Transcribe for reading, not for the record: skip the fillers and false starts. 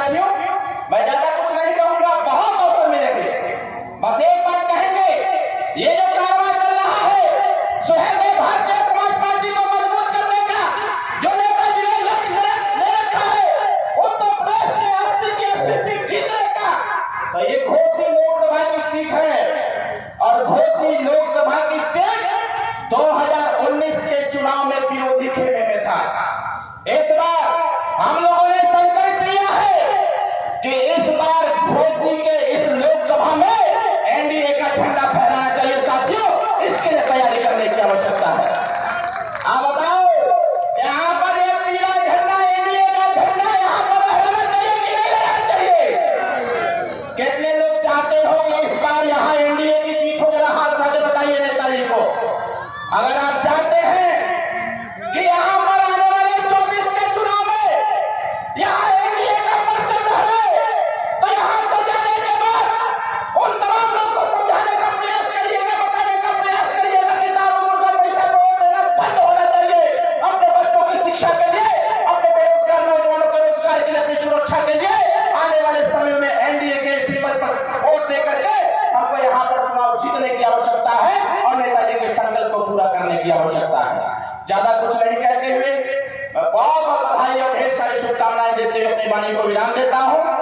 साथियों, मैं ज्यादा कुछ नहीं कहूंगा, बहुत अवसर मिलेंगे। बस एक बात कहेंगे, ये जो कारवां चल रहा है सुहेल ने भारतीय समाज पार्टी को मजबूत करने का जो नेताजी ने लक्ष्य ले रखा है, उत्तर प्रदेश से 80 की 80 सीट जीतने का, तो ये घोसी लोकसभा की सीट है और घोसी लोकसभा की सीट 2019 के चुनाव में विरोधी खेमे में था। इस बार हम लोगों ने संकल्प लिया है कि इस बार घोसी के इस लोकसभा में एनडीए का झंडा फहराना चाहिए। साथियों, इसके लिए तैयारी करने की आवश्यकता है। आप बताओ, यहाँ पर ये पीला झंडा, एनडीए का झंडा यहाँ पर लहराना चाहिए कि नहीं लहराना चाहिए? कितने लोग चाहते हो कि इस बार यहाँ एनडीए की जीत हो? जरा हाथ उठा के बताइए नेताजी को। अगर आप चाहते हैं कि यहाँ पर आने वाले 24 के चुनाव में यहाँ एनडीए का परचम लहरे, तो यहाँ से जाने के बाद उन तमाम लोगों को समझाने का प्रयास करिएगा, बताने का प्रयास करिएगा कि दारू मुर्गा पैसा वोट देना बंद होना चाहिए। अपने बच्चों की शिक्षा के लिए, अपने बेरोजगार नौजवानों के रोजगार के लिए, अपनी सुरक्षा के लिए आने वाले समय में एनडीए के सिंबल पर वोट दे करके हमको यहाँ पर चुनाव जीतने की आवश्यकता है और नेताजी के संकल्प को पूरा करने की आवश्यकता है। ज्यादा कुछ नहीं कहते हुए बहुत बहुत बधाई और ढेर सारी शुभकामनाएं देते हुए अपनी वाणी को विराम देता हूं।